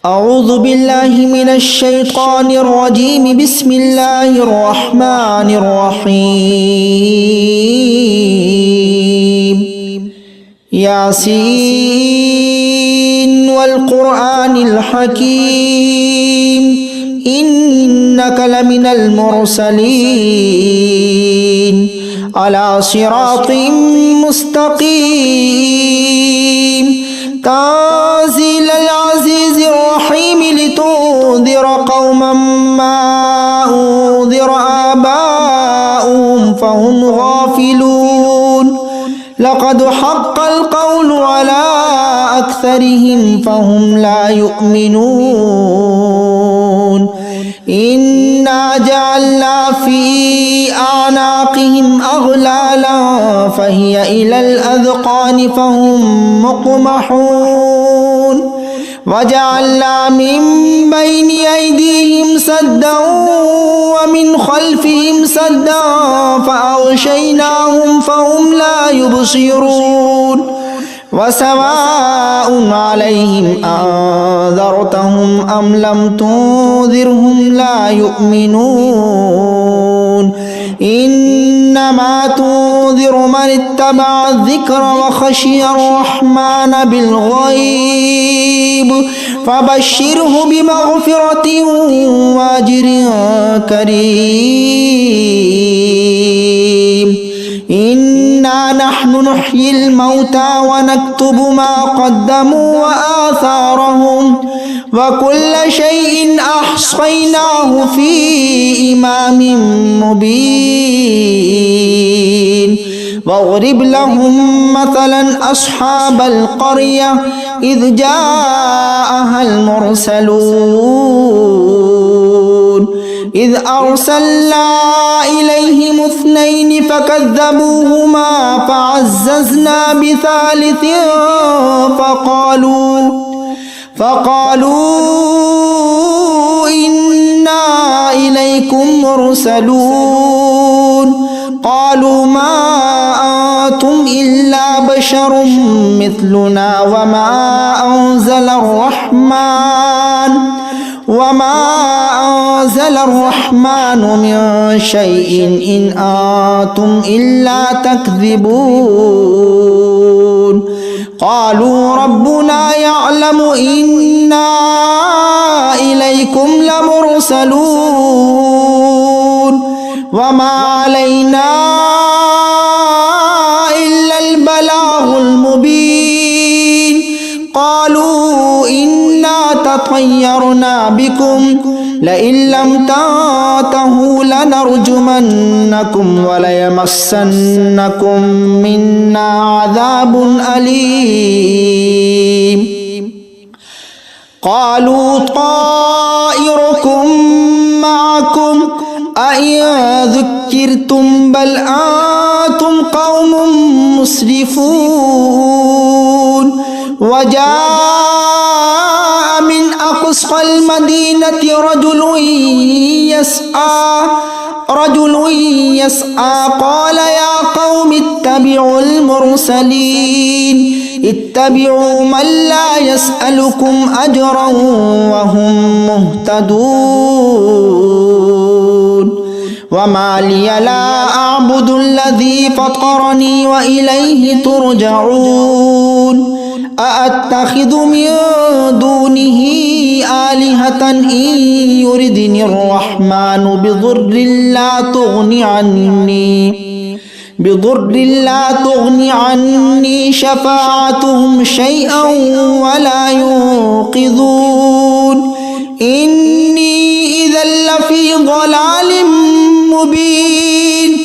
أعوذ بالله من الشيطان الرجيم بسم الله الرحمن الرحيم ياسين والقرآن الحكيم إنك لمن المرسلين على صراط مستقيم تنزيل العزيز الرحيم لتنذر قوما ما أنذر آباؤهم فهم غافلون لقد حق القول على أكثرهم فهم لا يؤمنون إنا جعلنا في أعناقهم أغلالا فهي إلى الأذقان فهم مقمحون وجعلنا من بين أيديهم سدا ومن خلفهم سدا فأغشيناهم فهم لا يبصرون وسواء عليهم أنذرتهم أم لم تنذرهم لا يؤمنون إنما تنذر من اتبع الذكر وخشي الرحمن بالغيب فبشره بمغفرة وأجر كريم إنا نحن نحيي الموتى ونكتب ما قدموا وآثارهم وكل شيء أحصيناه في إمام مبين واضرب لهم مثلا أصحاب القرية إذ جاءها المرسلون إذ أرسلنا إليهم اثنين فكذبوهما فعززنا بثالث فقالوا إنا إليكم مرسلون قالوا ما أنتم إلا بشر مثلنا وما أنزل الرحمن من شيء إن أنتم إلا تكذبون قالوا ربنا يعلم إنا إليكم لمرسلون وما علينا إلا البلاغ المبين قالوا إنا تطيرنا بكم لئن لم تنتهوا لنرجمنكم وليمسنكم منا عذاب أليم قالوا طائركم معكم أئن ذكرتم بل أنتم قوم مسرفون وجاء من أقصى المدينة رجل يسعى قال يا قوم اتبعوا المرسلين اتبعوا من لا يسألكم أجرا وهم مهتدون وما لي لا أعبد الذي فطرني وإليه ترجعون أأتخذ من دونه آلهة إن يردني الرحمن بضر لا تغني عني شفاعتهم شيئا ولا ينقذون إني إذا لفي ضلال مبين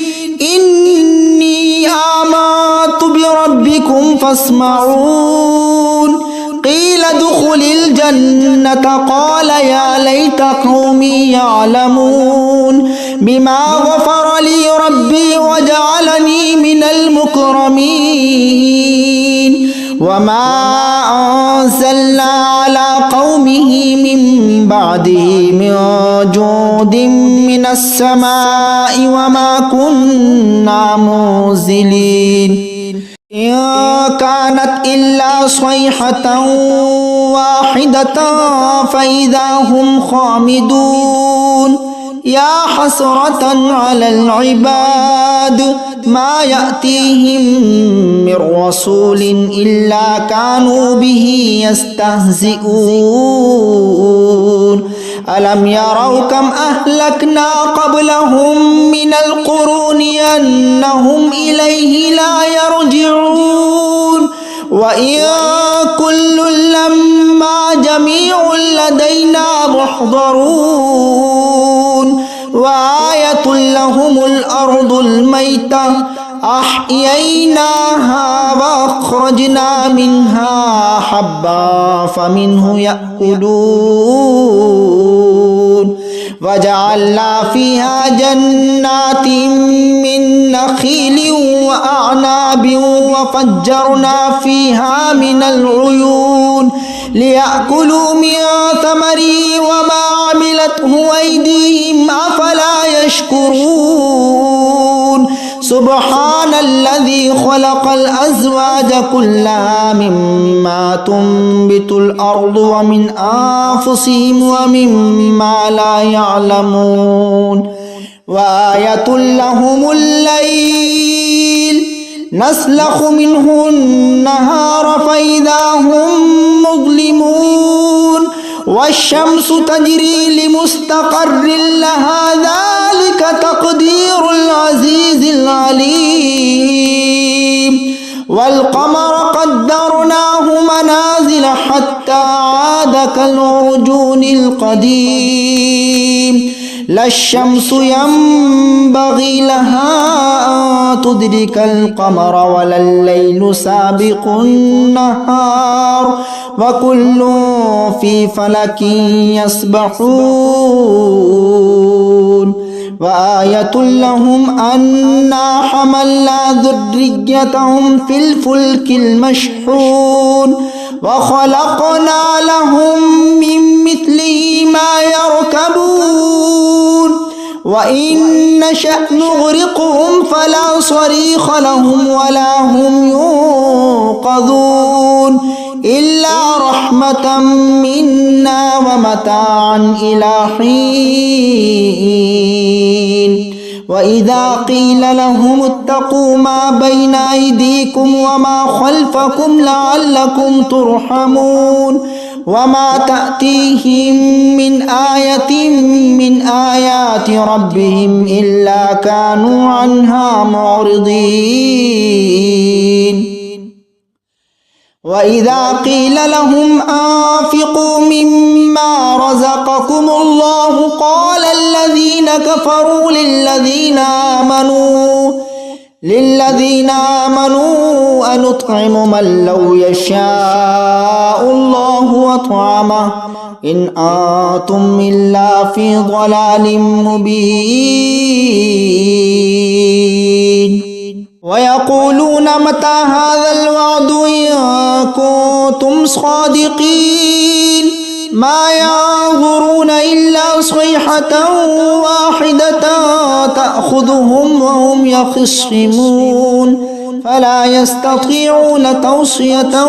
إني آمنت بربكم فاسمعون قيل ادخل الجنة قال يا ليت قومي يعلمون بما غفر لي ربي وجعلني من المكرمين وما أنزلنا على قومه من بعده من جود من السماء وما كنا منزلين إن كانت إلا صيحة واحدة فإذا هم خامدون يا حسرة على العباد ما يأتيهم من رسول إلا كانوا به يستهزئون ألم يروا كم أهلكنا قبلهم من القرون أنهم إليه لا يرجعون وإن كل لما جميع لدينا محضرون وآية لهم الأرض الميتة أحييناها وأخرجنا منها حبا فمنه يأكلون وجعلنا فيها جنات من نخيل وأعناب وفجرنا فيها من العيون ليأكلوا من ثمره وما عملته أيديهم أفلا يشكرون سبحان الذي خلق الأزواج كلها مما تنبت الأرض ومن أنفسهم ومما لا يعلمون وآية لهم الليل نسلخ منه النهار فإذا هم مظلمون والشمس تجري لمستقر لها ذلك تقدير العزيز العليم والقمر قدرناه منازل حتى عاد كالعرجون القديم لا الشمس ينبغي لها أن تدرك القمر ولا الليل سابق النهار وكل في فلك يسبحون وآية لهم أنا حملنا ذريتهم في الفلك المشحون وخلقنا لهم من مثله ما يركبون وإن نشأ نغرقهم فلا صريخ لهم ولا هم ينقذون إلا رحمة منا ومتاعا إلى حين وإذا قيل لهم اتقوا ما بين أيديكم وما خلفكم لعلكم ترحمون وما تأتيهم من آية من آيات ربهم إلا كانوا عنها معرضين وإذا قيل لهم أنفقوا مما رزقكم الله قال الذين كفروا للذين آمنوا أنطعم من لو يشاء الله أطعمه إن أنتم إلا في ضلال مبين ويقولون متى هذا الوعد إن كنتم صادقين ما ينظرون إلا صيحة واحدة تأخذهم وهم يخصمون فلا يستطيعون توصية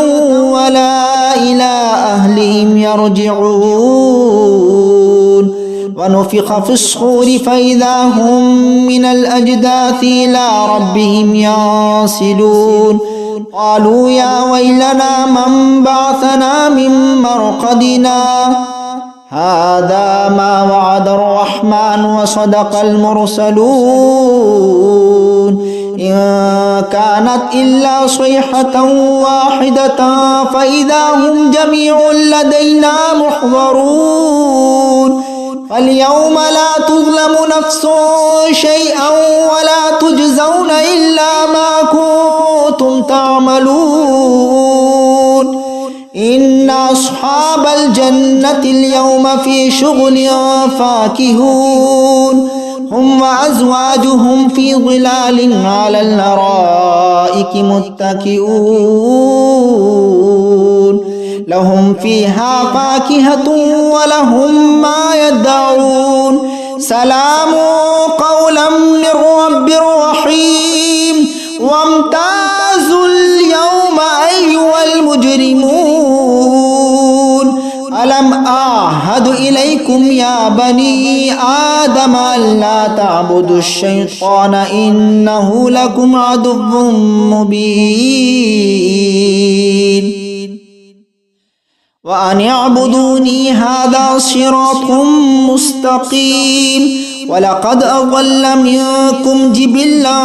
ولا إلى أهلهم يرجعون ونفخ في الصور فإذا هم من الأجداث إلى ربهم ينسلون قالوا يا ويلنا من بعثنا من مرقدنا هذا ما وعد الرحمن وصدق المرسلون إن كانت إلا صيحة واحدة فإذا هم جميع لدينا محضرون فاليوم لا تظلم نفس شيئا ولا تجزون إلا ما كنتم تعملون إن أصحاب الجنة اليوم في شغل فاكهون هم وأزواجهم في ظلال على الأرائك متكئون لهم فيها فاكهة ولهم ما يدعون سلام قولا من رب رحيم وامتازوا وعهد إليكم يا بني آدم ألا تعبدوا الشيطان إنه لكم عدو مبين وأن اعبدوني هذا صراط مستقيم ولقد أضل منكم جبلا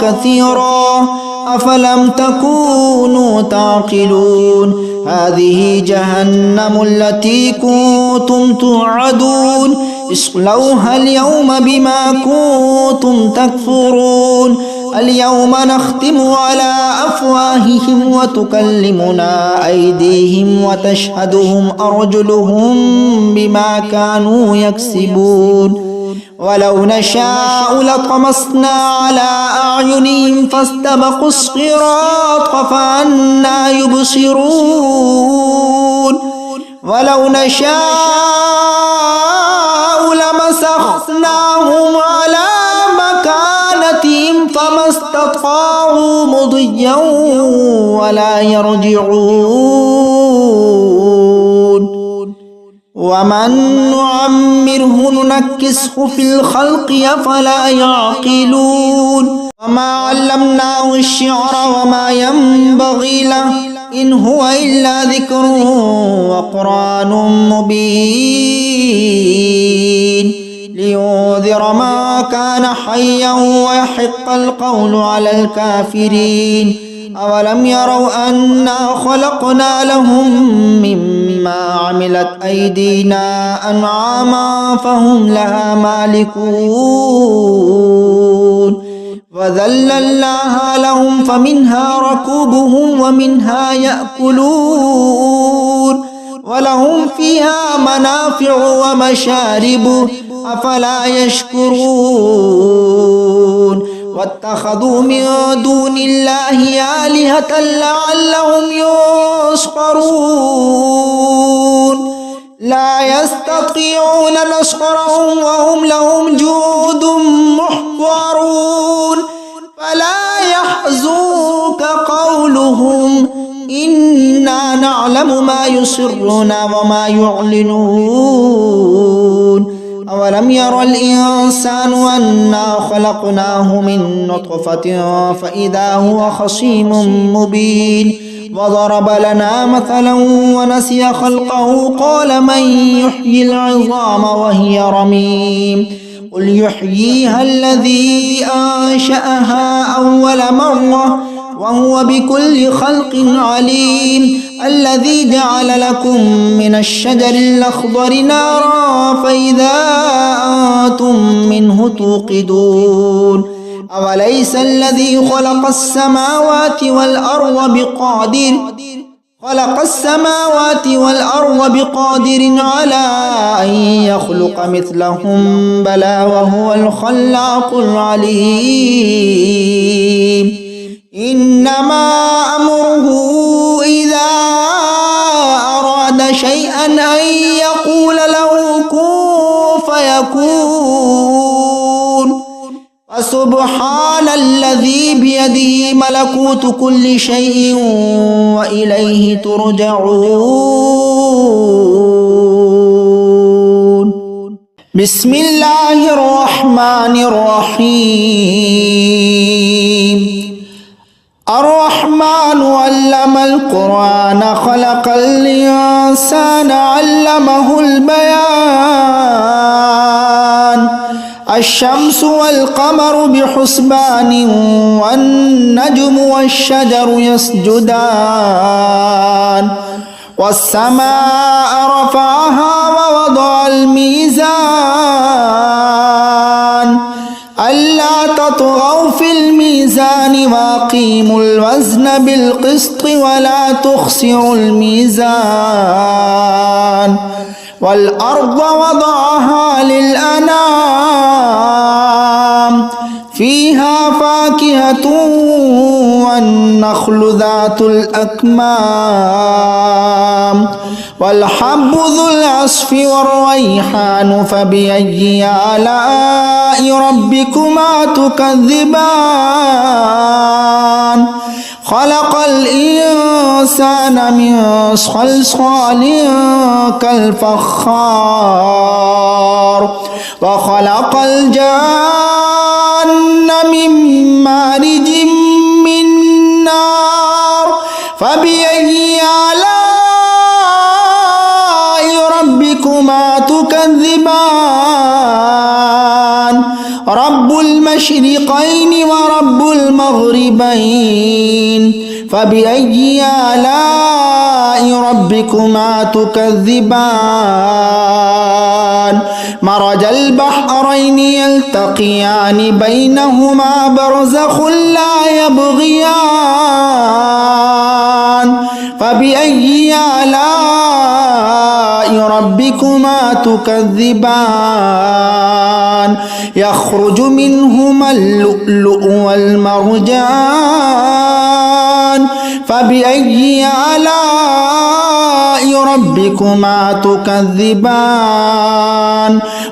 كثيرا أفلم تكونوا تعقلون هذه جهنم التي كنتم توعدون اصلوها اليوم بما كنتم تكفرون اليوم نختم على أفواههم وتكلمنا أيديهم وتشهدهم أرجلهم بما كانوا يكسبون ولو نشاء لطمسنا على أعينهم فاستبقوا الصراط فأنى يبصرون ولو نشاء لمسخناهم على مكانتهم فما استطاعوا مضيا ولا يرجعون ومن نعمره ننكسه في الخلق أفلا يعقلون وما علمناه الشعر وما ينبغي له إن هو إلا ذكر وقرآن مبين لينذر ما كان حيا ويحق القول على الكافرين أولم يروا أنا خلقنا لهم مما عملت أيدينا أنعاما فهم لها مالكون وذللناها لهم فمنها ركوبهم ومنها يأكلون ولهم فيها منافع ومشارب أفلا يشكرون واتخذوا من دون الله آلهة لعلهم ينصرون لا يستطيعون نصرهم وهم لهم جند محضرون فلا يحزنك قولهم إنا نعلم ما يسرون وما يعلنون أولم ير الإنسان أنا خلقناه من نطفة فإذا هو خصيم مبين وضرب لنا مثلا ونسي خلقه قال من يحيي العظام وهي رميم قل يحييها الذي أنشأها أول مرة وهو بكل خلق عليم الذي جعل لكم من الشجر الأخضر نارا فإذا أنتم منه توقدون أوليس الذي خلق السماوات والأرض بقادر على أن يخلق مثلهم بلى وهو الخلاق العليم إنما أمره إذا أراد شيئا أن يقول له كن فيكون فسبحان الذي بيده ملكوت كل شيء وإليه ترجعون بسم الله الرحمن الرحيم الرحمن علم القرآن خلق الإنسان علمه البيان الشمس والقمر بحسبان والنجم والشجر يسجدان والسماء رفعها ووضع الميزان ألا تطغوا في الميزان وأقيموا الوزن بالقسط ولا تخسروا الميزان والأرض وضعها للأنام فيها فاكهة والنخل ذات الأكمام والحب ذو العصف والريحان فبأي آلاء ربكما تكذبان خلق الإنسان من صلصال كالفخار وخلق الجان من مارج من نار فبأي آلاء ربكما تكذبان رب المشرقين ورب المغربين فبأي آلاء ربكما تكذبان مرج البحرين يلتقيان بينهما برزخ لا يبغيان فبأي آلاء ربكما تكذبان يخرج منهما اللؤلؤ والمرجان فبأي آلاء ربكما تكذبان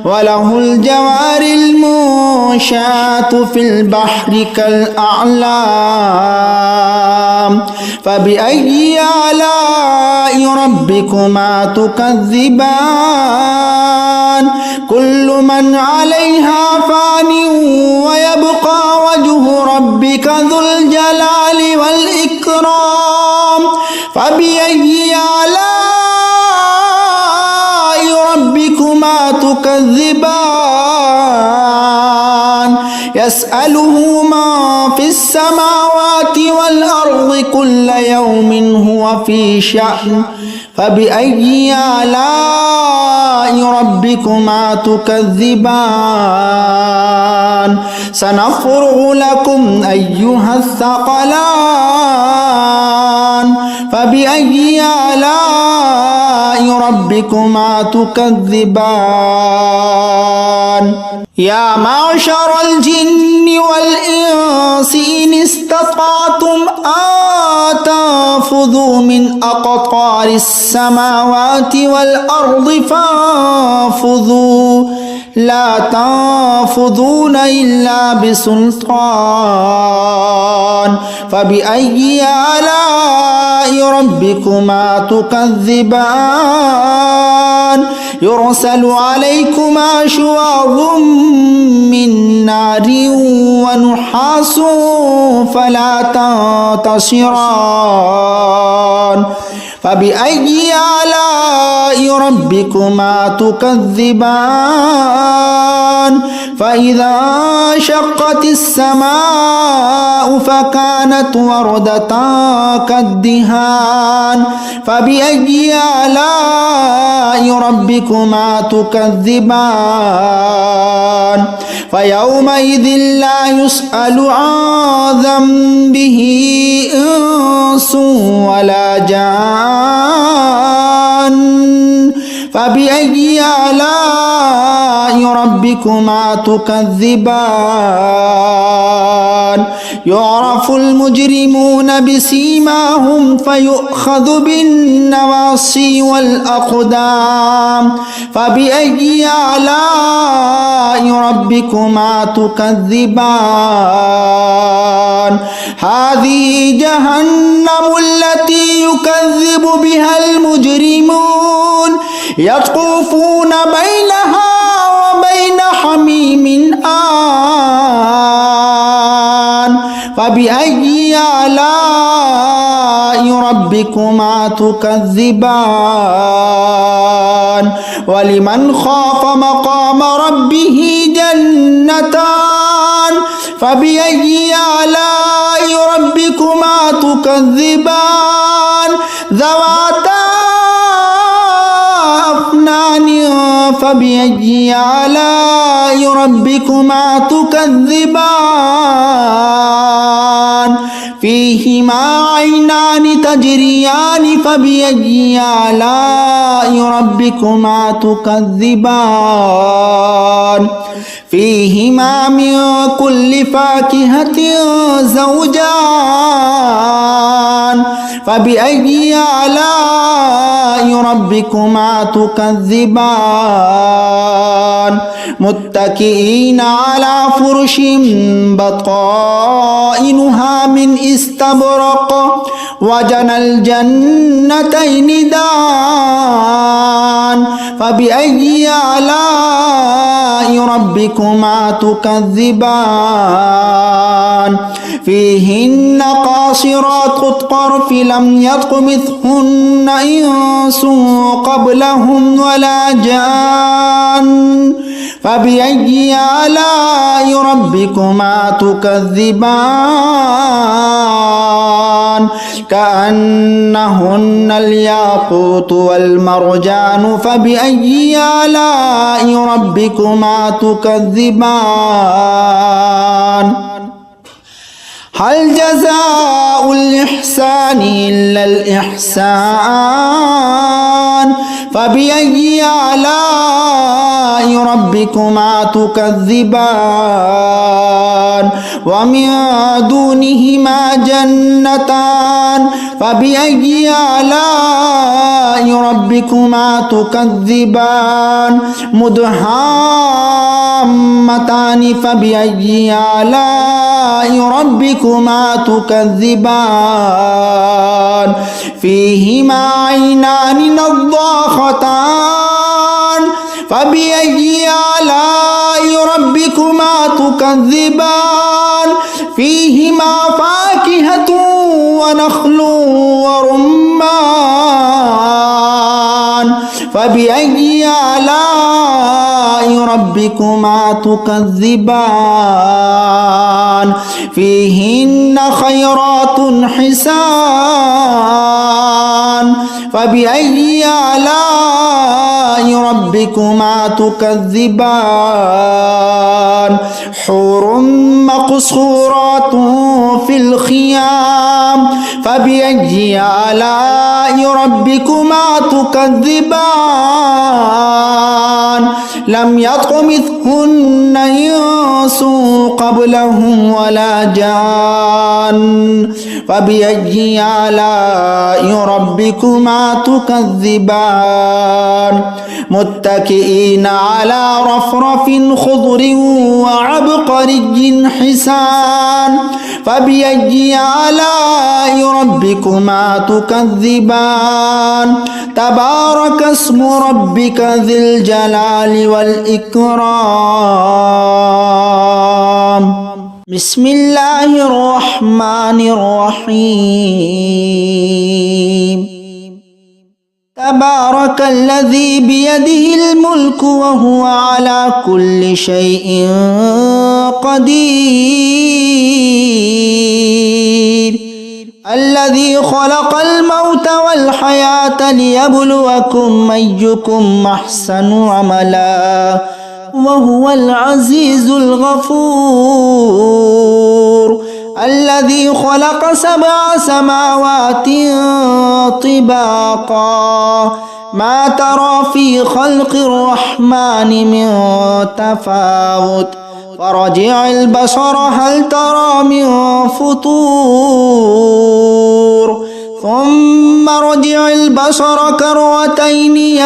وله الجوار المنشآت في البحر كالأعلام فبأي آلاء ربكما تكذبان كل من عليها فان ويبقى وجه ربك ذو الجلال والإكرام فبأي آلاء ربكما تكذبان يسأله ما في السماوات والأرض كل يوم هو في شأن فبأي آلاء ربكما تكذبان سنفرغ لكم أيها الثقلان فبأي آلاء ربكما تكذبان يا معشر الجن والإنس إن استطعتم أن تنفذوا من أقطار السماوات والأرض فانفذوا لا تنفذون إلا بسلطان فبأي آلاء ربكما تكذبان يرسل عليكما شواظ من نار ونحاس فلا تنتصران فبأي آلاء ربكما تكذبان فإذا شقت السماء فكانت وردة كالدهان فبأي آلاء ربكما تكذبان فيومئذ لا يسأل عن ذنبه إنس ولا جان فبأي آلاء ربكما تكذبان يعرف المجرمون بسيماهم فيؤخذ بالنواصي والأقدام فبأي آلاء ربكما تكذبان هذه جهنم التي يكذب بها المجرمون يطوفون بينها وبين حميم آن فبأي آلاء ربكما تكذبان ولمن خاف مقام ربه جنتان فبأي آلاء ربكما تكذبان ذواتا أفنان فبأي آلاء ربكما تكذبان فيهما عينان تجريان فبأي آلاء ربكما تكذبان فيهما من كل فاكهة زوجان فبأي آلاء ربكما تكذبان متكئين على فرش بطائنها من استبرق وجنى الجنتين دان فبأي آلاء ربكما تكذبان فيهن قاصرات الطرف لم يطمثهن إنس قبلهم ولا جان فبأي آلاء ربكما تكذبان كأنهن الياقوت والمرجان فبأي آلاء ربكما تكذبان هل جزاء الإحسان إلا الإحسان فبأي آلاء ربكما تكذبان ومن دونهما جنتان فبأي آلاء ربكما تكذبان مدهامتان فبأي آلاء ربكما تكذبان فيهما عينان نضاختان فبأي آلاء ربكما تكذبان فيهما فاكهة ونخل ورمان فبأي آلاء ربكما تكذبان فيهن خيرات حسان فبأي آلاء ربكما تكذبان حور مقصورات في الخيام فبأي آلاء ربكما تكذبان لم يطمثهن إنس قبلهم ولا جان فبأي آلاء ربكما تكذبان متكئين على رفرف خضر وعبقري حسان فبأي آلاء ربكما تكذبان تبارك اسم ربك ذي الجلال والإكرام بسم الله الرحمن الرحيم تبارك الذي بيده الملك وهو على كل شيء قدير الذي خلق الموت والحياة ليبلوكم أيكم أحسن عملا وهو العزيز الغفور الذي خلق 7 سماوات طباقا ما ترى في خلق الرحمن من تفاوت فرجع البصر هل ترى من فطور ثم رجع البصر كرتين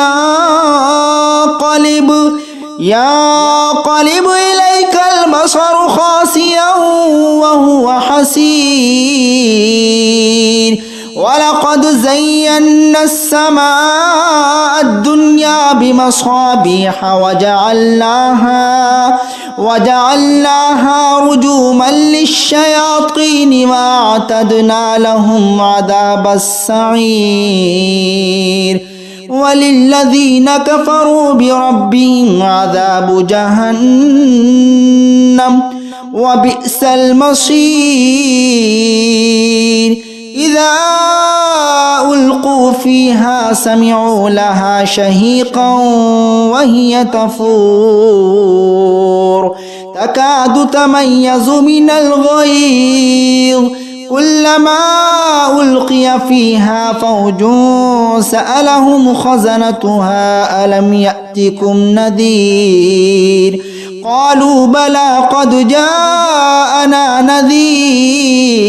ينقلب إليك البصر خاسئا وهو حسير ولقد زينا السماء الدنيا بمصابيح وجعلناها رجوما للشياطين وأعتدنا لهم عذاب السعير وللذين كفروا بربهم عذاب جهنم وبئس المصير إذا ألقوا فيها سمعوا لها شهيقا وهي تفور تكاد تميز من الغيظ كلما ألقي فيها فوج سألهم خزنتها ألم يأتكم نذير قالوا بلى قد جاءنا نذير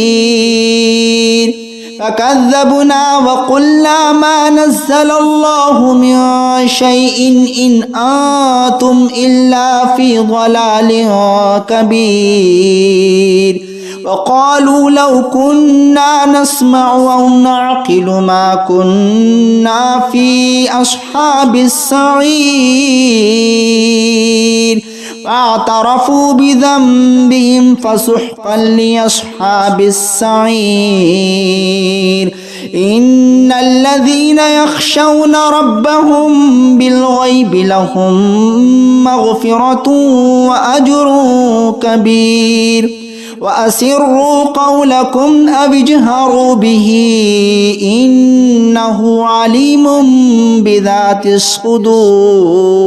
فكذبنا وقلنا ما نزل الله من شيء إن أنتم إلا في ضلال كبير وقالوا لو كنا نسمع أو نعقل ما كنا في أصحاب السعير فاعترفوا بذنبهم فسحقا لأصحاب السعير إن الذين يخشون ربهم بالغيب لهم مغفرة وأجر كبير وأسروا قولكم أو اجهروا به إنه عليم بذات الصدور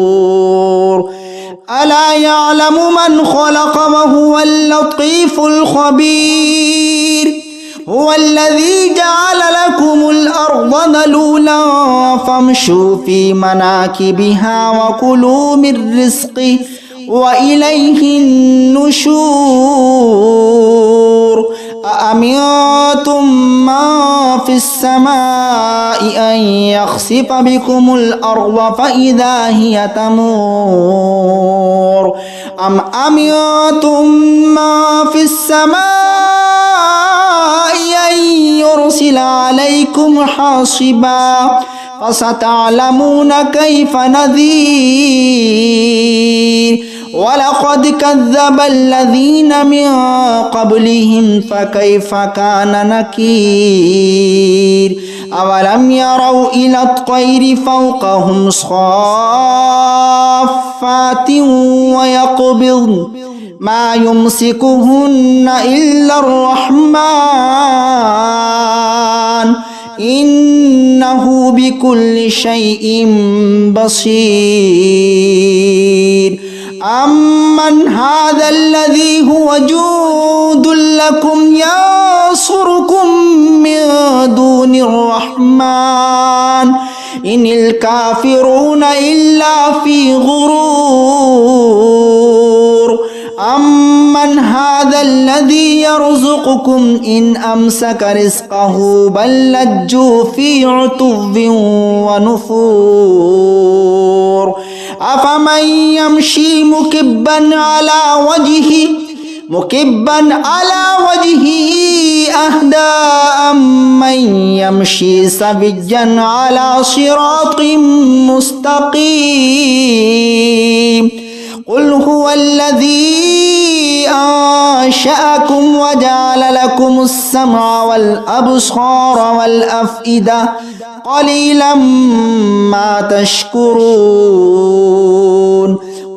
ألا يعلم من خلق وهو اللطيف الخبير هو الذي جعل لكم الأرض ذلولا فامشوا في مناكبها وكلوا من رزقه وإليه النشور أأمنتم من في السماء أن يخسف بكم الأرض فإذا هي تمور أم أمنتم من في السماء أن يرسل عليكم حاصبا فستعلمون كيف نذير ولقد كذب الذين من قبلهم فكيف كان نكير أولم يروا إلى الطير فوقهم صافات ويقبضن ما يمسكهن إلا الرحمن إنه بكل شيء بصير أمن هذا الذي هو جند لكم ينصركم من دون الرحمن إن الكافرون إلا في غرور أمن هذا الذي يرزقكم إن أمسك رزقه بل لجوا في عتو ونفور أفمن يمشي مكبا على وجهه أهدى أمن يمشي سويا على صراط مستقيم قل هو الذي أنشأكم وجعل لكم السمع والأبصار والأفئدة قليلا ما تشكرون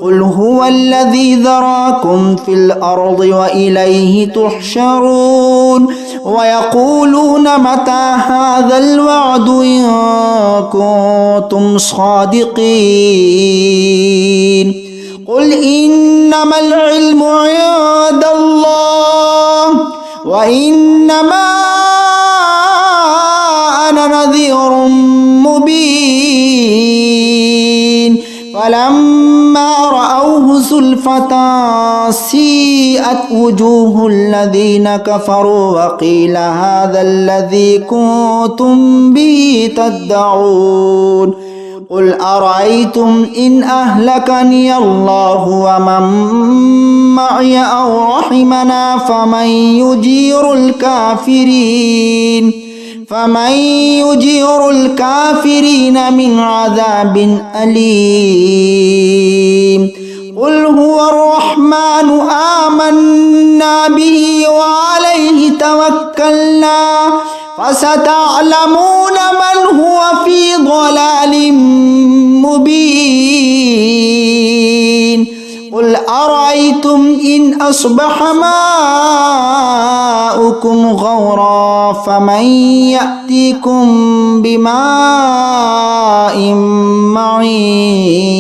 قل هو الذي ذراكم في الأرض وإليه تحشرون ويقولون متى هذا الوعد إن كنتم صادقين قل إنما العلم عند الله وإنما أنا نذير مبين فلما رأوه زلفة سيئت وجوه الذين كفروا وقيل هذا الذي كنتم به تدعون قل أرأيتم إن أهلكني الله ومن معي أو رحمنا فمن يجير الكافرين من عذاب أليم قل هو الرحمن آمنا به وعليه توكلنا فستعلمون من هو في ضلال مبين قل أرأيتم إن أصبح ماؤكم غورا فمن يأتيكم بماء معين